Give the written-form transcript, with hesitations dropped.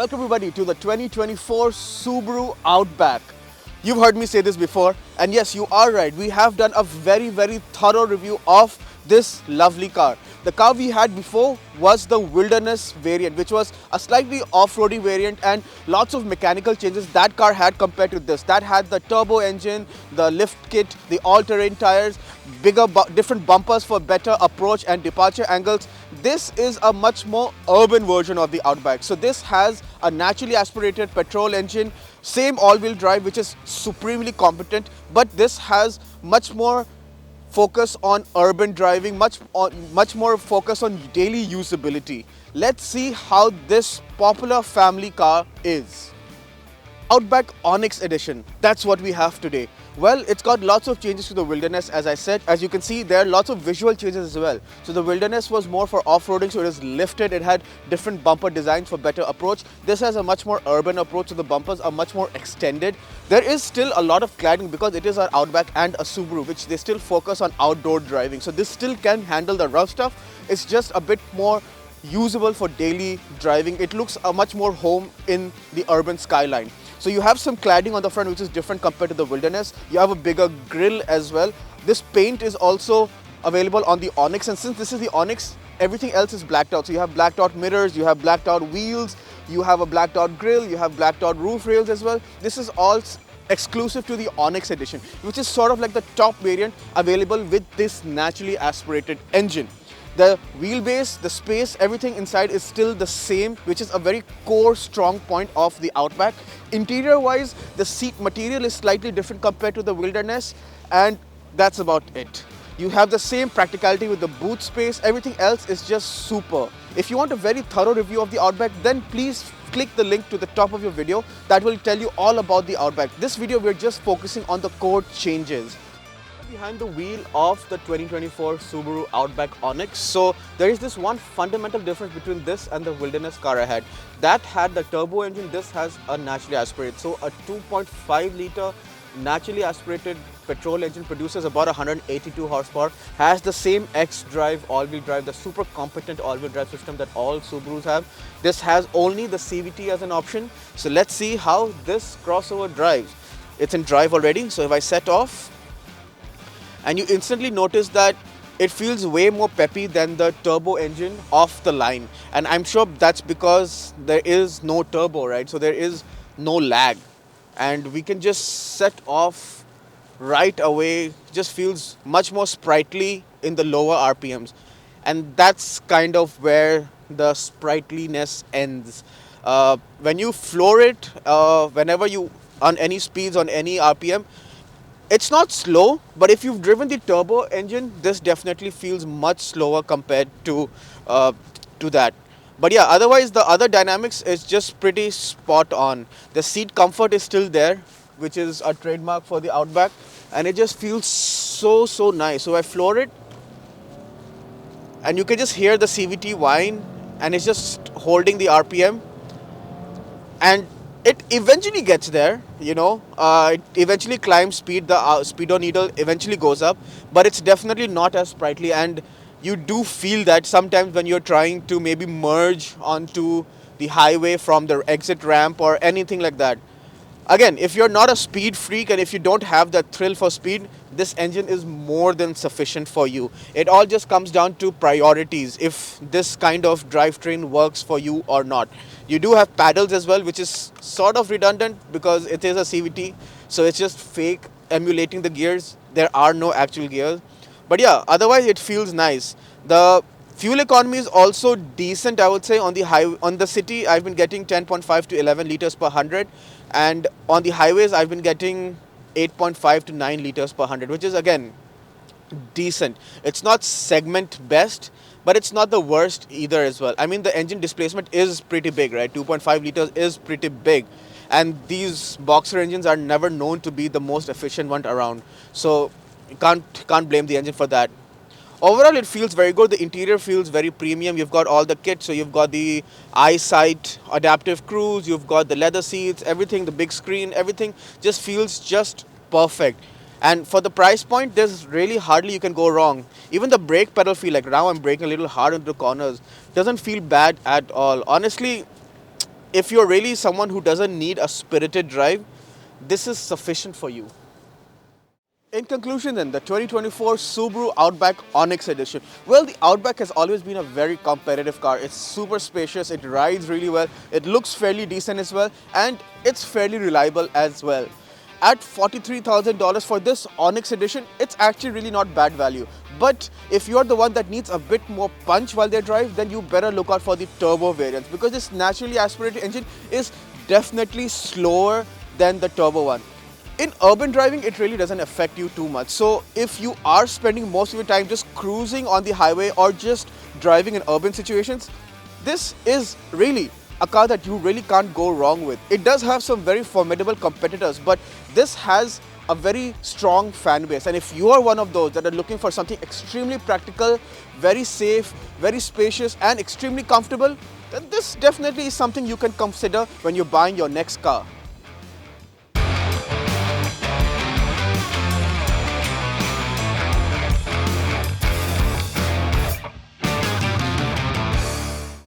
Welcome everybody to the 2024 Subaru Outback. You've heard me say this before, and yes, you are right. We have done a very thorough review of this lovely car. The car we had before was the Wilderness variant, which was a slightly off-roady variant and lots of mechanical changes that car had compared to this. That had the turbo engine, the lift kit, the all-terrain tires, different bumpers for better approach and departure angles. This is a much more urban version of the Outback. So this has a naturally aspirated petrol engine, same all-wheel drive, which is supremely competent, but this has much more focus on urban driving, much more focus on daily usability. Let's see how this popular family car is. Outback Onyx edition, that's what we have today. Well, it's got lots of changes to the Wilderness, as I said. As you can see, there are lots of visual changes as well. So the Wilderness was more for off-roading, so it is lifted. It had different bumper designs for better approach. This has a much more urban approach, so the bumpers are much more extended. There is still a lot of cladding because it is an Outback and a Subaru, which they still focus on outdoor driving. So this still can handle the rough stuff. It's just a bit more usable for daily driving. It looks much more home in the urban skyline. So you have some cladding on the front, which is different compared to the Wilderness. You have a bigger grille as well. This paint is also available on the Onyx, and since this is the Onyx, everything else is blacked out. So you have blacked out mirrors, you have blacked out wheels, you have a blacked out grille, you have blacked out roof rails as well. This is all exclusive to the Onyx edition, which is sort of like the top variant available with this naturally aspirated engine. The wheelbase, the space, everything inside is still the same, which is a very core strong point of the Outback. Interior wise, the seat material is slightly different compared to the Wilderness, and that's about it. You have the same practicality with the boot space. Everything else is just super. If you want a very thorough review of the Outback, then please click the link to the top of your video. That will tell you all about the Outback. This video, we're just focusing on the core changes. Behind the wheel of the 2024 Subaru Outback Onyx. So there is this one fundamental difference between this and the Wilderness car I had. That had the turbo engine, this has a naturally aspirated. So a 2.5 litre naturally aspirated petrol engine produces about 182 horsepower, has the same X-drive all-wheel drive, the super competent all-wheel drive system that all Subarus have. This has only the CVT as an option. So let's see how this crossover drives. It's in drive already, so if I set off, and you instantly notice that it feels way more peppy than the turbo engine off the line. And I'm sure that's because there is no turbo, right? So there is no lag. And we can just set off right away. Just feels much more sprightly in the lower RPMs. And that's kind of where the sprightliness ends. When you floor it, whenever you, on any speeds, on any RPM, it's not slow, but if you've driven the turbo engine, this definitely feels much slower compared to that. But yeah, otherwise the other dynamics is just pretty spot on. The seat comfort is still there, which is a trademark for the Outback, and it just feels so nice. So I floor it, and you can just hear the CVT whine, and it's just holding the RPM, and it eventually gets there, you know, it eventually climbs speed, the speedometer eventually goes up, but it's definitely not as sprightly, and you do feel that sometimes when you're trying to maybe merge onto the highway from the exit ramp or anything like that. Again, if you're not a speed freak and if you don't have that thrill for speed, this engine is more than sufficient for you. It all just comes down to priorities, if this kind of drivetrain works for you or not. You do have paddles as well, which is sort of redundant because it is a CVT, so it's just fake emulating the gears. There are no actual gears. But yeah, otherwise it feels nice. The fuel economy is also decent, I would say. On the city, I've been getting 10.5 to 11 liters per 100. And on the highways, I've been getting 8.5 to 9 liters per 100, which is again decent. It's not segment best, but it's not the worst either as well. I mean, the engine displacement is pretty big, right? 2.5 liters is pretty big. And these boxer engines are never known to be the most efficient one around. So you can't blame the engine for that. Overall, it feels very good. The interior feels very premium. You've got all the kit. So you've got the eyesight, adaptive cruise, you've got the leather seats, everything, the big screen, everything just feels just perfect. And for the price point, there's really hardly you can go wrong. Even the brake pedal feel, like now I'm braking a little hard into the corners, doesn't feel bad at all. Honestly, if you're really someone who doesn't need a spirited drive, this is sufficient for you. In conclusion then, the 2024 Subaru Outback Onyx Edition. Well, the Outback has always been a very competitive car. It's super spacious, it rides really well, it looks fairly decent as well, and it's fairly reliable as well. At $43,000 for this Onyx Edition, it's actually really not bad value. But if you're the one that needs a bit more punch while they drive, then you better look out for the turbo variants, because this naturally aspirated engine is definitely slower than the turbo one. In urban driving, it really doesn't affect you too much. So if you are spending most of your time just cruising on the highway or just driving in urban situations, this is really a car that you really can't go wrong with. It does have some very formidable competitors, but this has a very strong fan base. And if you are one of those that are looking for something extremely practical, very safe, very spacious, and extremely comfortable, then this definitely is something you can consider when you're buying your next car.